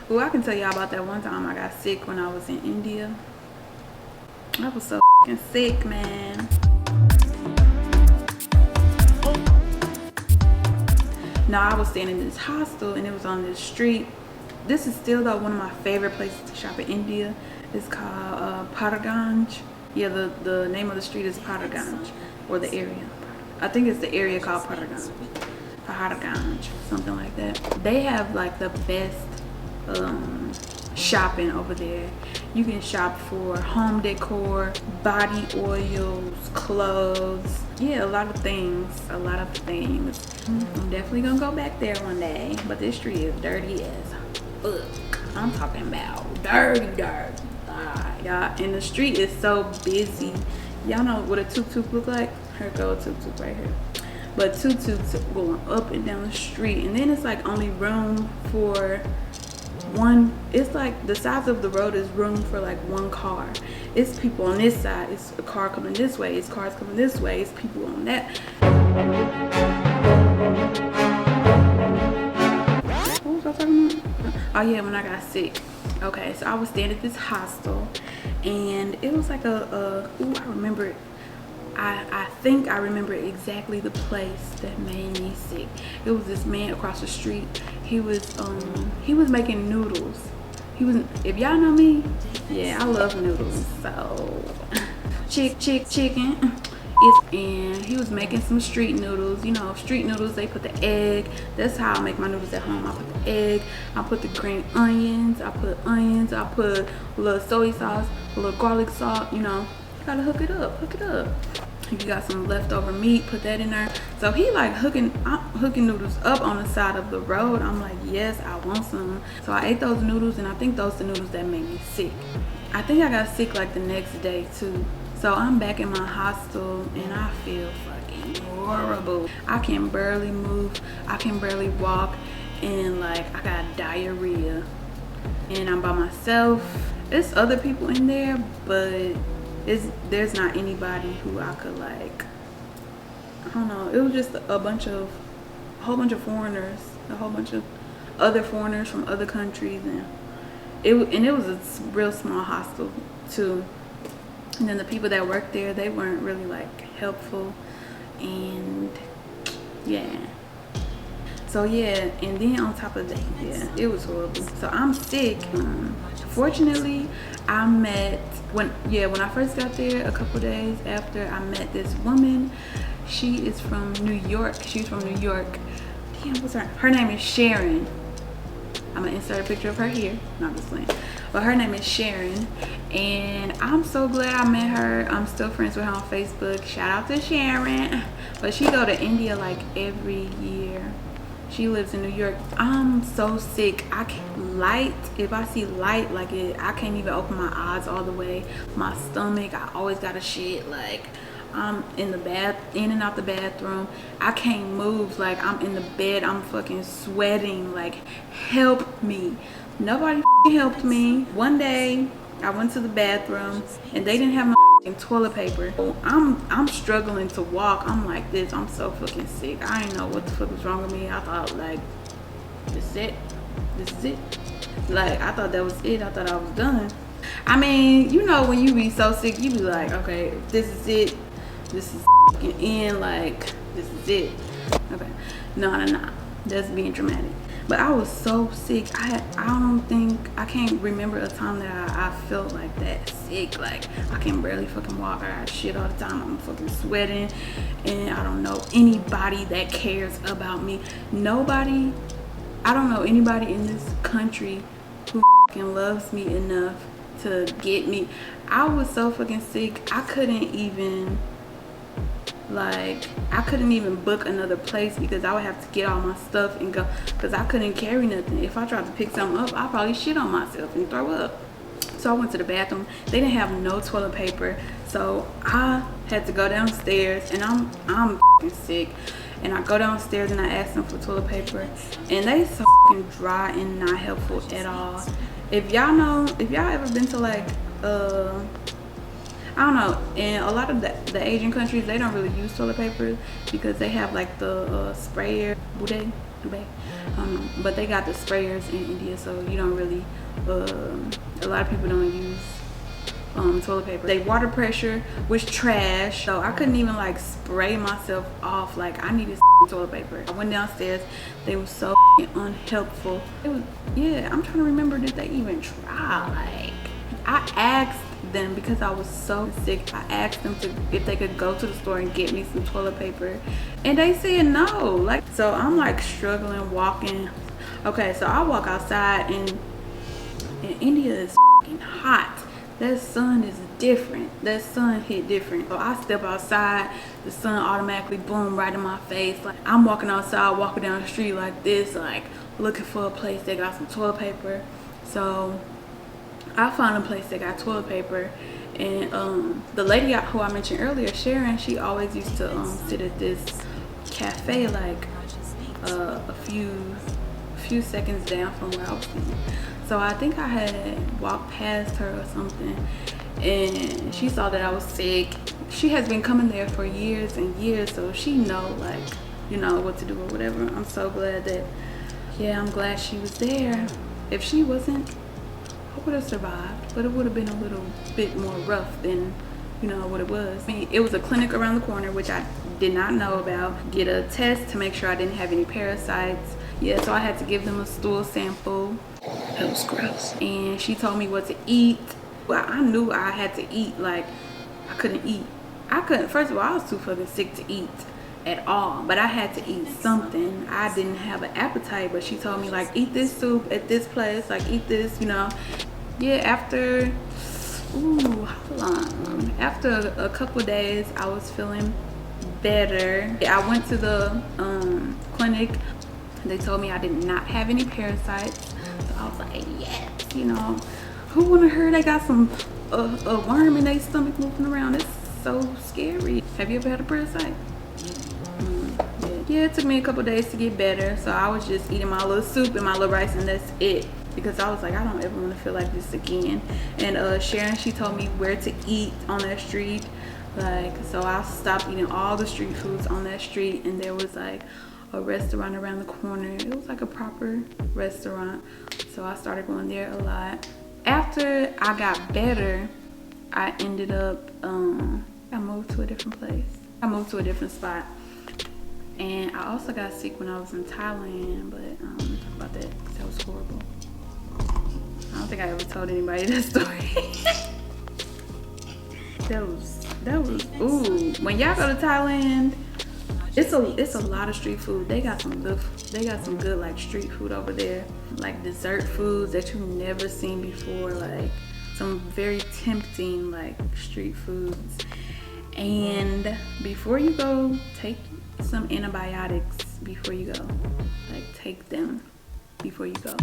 Well, I can tell y'all about that one time I got sick when I was in India. I was so fucking sick, man. No, I was staying in this hostel and it was on this street. This is still though one of my favorite places to shop in India. It's called Paraganj. Yeah, the name of the street is Paraganj, or the area. I think it's the area called Paraganj, something like that. They have like the best shopping over there. You can shop for home decor, body oils, clothes. Yeah, a lot of things. I'm definitely gonna go back there one day. But this street is dirty as fuck. I'm talking about dirty. Y'all, and the street is so busy. Y'all know what a tuk-tuk look like? Here go a tuk-tuk right here. But tuk-tuks going up and down the street, and then it's like only room for one. It's like the size of the road is room for like one car. It's people on this side, it's a car coming this way, it's cars coming this way, it's people on that. What was I talking about? Oh yeah, when I got sick. Okay, so I was staying at this hostel, and it was like ooh, I remember it. I think I remember exactly the place that made me sick. It was this man across the street. He was making noodles. If y'all know me, yeah, I love noodles. So chicken. And he was making some street noodles. You know, street noodles, they put the egg. That's how I make my noodles at home. I put the egg, I put the green onions, I put a little soy sauce, a little garlic salt, you know. You gotta hook it up. If you got some leftover meat, put that in there. So he like hooking noodles up on the side of the road. I'm like, yes, I want some. So I ate those noodles, and I think those are the noodles that made me sick. I think I got sick like the next day too. So I'm back in my hostel and I feel fucking horrible. I can barely move, I can barely walk, and like I got diarrhea. And I'm by myself. There's other people in there, but there's not anybody who I could like, I don't know. It was just a whole bunch of foreigners, a whole bunch of other foreigners from other countries, and it was a real small hostel too. And then the people that worked there, they weren't really like helpful, and yeah. So yeah, and then on top of that, yeah, it was horrible. So I'm sick. Fortunately, when I first got there, a couple days after, I met this woman. She is from New York. Damn, what's her name is Sharon. I'm gonna insert a picture of her here. No, I'm just playing. But her name is Sharon, and I'm so glad I met her. I'm still friends with her on Facebook. Shout out to Sharon. But she go to India like every year. She lives in New York. I'm so sick. If I see light, like I can't even open my eyes all the way. My stomach, I always got a shit. Like I'm in and out the bathroom. I can't move. Like I'm in the bed, I'm fucking sweating. Like help me. Nobody helped me. One day I went to the bathroom and they didn't have no toilet paper. I'm struggling to walk. I'm like this. I'm so fucking sick. I didn't know what the fuck was wrong with me. I thought like this is it. Like I thought that was it. I thought I was done. I mean, you know, when you be so sick, you be like, okay, this is it. This is fucking end. Like this is it. Okay. No. That's being dramatic. But I was so sick. I can't remember a time that I felt like that sick. Like I can barely fucking walk. I got shit all the time. I'm fucking sweating, and I don't know anybody that cares about me. Nobody. I don't know anybody in this country who fucking loves me enough to get me. I was so fucking sick. I couldn't even book another place because I would have to get all my stuff and go, because I couldn't carry nothing. If I tried to pick something up, I'd probably shit on myself and throw up. So I went to the bathroom. They didn't have no toilet paper, so I had to go downstairs, and I'm fucking sick. And I go downstairs and I ask them for toilet paper, and they so fucking dry and not helpful at all. If y'all ever been to like I don't know, in a lot of the Asian countries, they don't really use toilet paper because they have like the sprayer, But they got the sprayers in India, so you don't really a lot of people don't use toilet paper. They water pressure was trash, so I couldn't even like spray myself off. Like I needed toilet paper. I went downstairs, they were so unhelpful. It was, yeah, I'm trying to remember, did they even try? Like I asked them because I was so sick. I asked them if they could go to the store and get me some toilet paper, and they said no. Like, so I'm like struggling walking. Okay, so I walk outside and India is hot. That sun is different. That sun hit different. So I step outside, the sun automatically boom right in my face. Like I'm walking outside, walking down the street like this, like looking for a place that got some toilet paper. So I found a place that got toilet paper, and the lady who I mentioned earlier, Sharon, she always used to sit at this cafe like a few seconds down from where I was sitting. So I think I had walked past her or something, and she saw that I was sick. She has been coming there for years and years, so she know, like, you know, what to do or whatever. I'm so glad that, yeah, I'm glad she was there. If she wasn't, I would have survived, but it would have been a little bit more rough than, you know, what it was. I mean, it was a clinic around the corner, which I did not know about. Get a test to make sure I didn't have any parasites. Yeah, so I had to give them a stool sample. That was gross. And she told me what to eat. Well, I knew I had to eat. Like, I couldn't eat. First of all, I was too fucking sick to eat at all. But I had to eat something. I didn't have an appetite, but she told me, like, eat this soup at this place. Like, eat this, you know. Yeah, after, how long? After a couple days, I was feeling better. I went to the clinic. They told me I did not have any parasites. So I was like, yes, you know, who wanna hear they got some a worm in their stomach moving around? It's so scary. Have you ever had a parasite? Yeah, it took me a couple days to get better. So I was just eating my little soup and my little rice, and that's it. Because I was like, I don't ever want to feel like this again. And Sharon, she told me where to eat on that street. Like, so I stopped eating all the street foods on that street, and there was like a restaurant around the corner. It was like a proper restaurant, so I started going there a lot. After I got better, I ended up I moved to a different place. I moved to a different spot, and I also got sick when I was in Thailand, but I don't want to talk about that because that was horrible. I don't think I ever told anybody that story. that was ooh, when y'all go to Thailand, it's a lot of street food. They got some good like street food over there, like dessert foods that you've never seen before, like some very tempting like street foods. And before you go, take some antibiotics before you go. Like, take them before you go.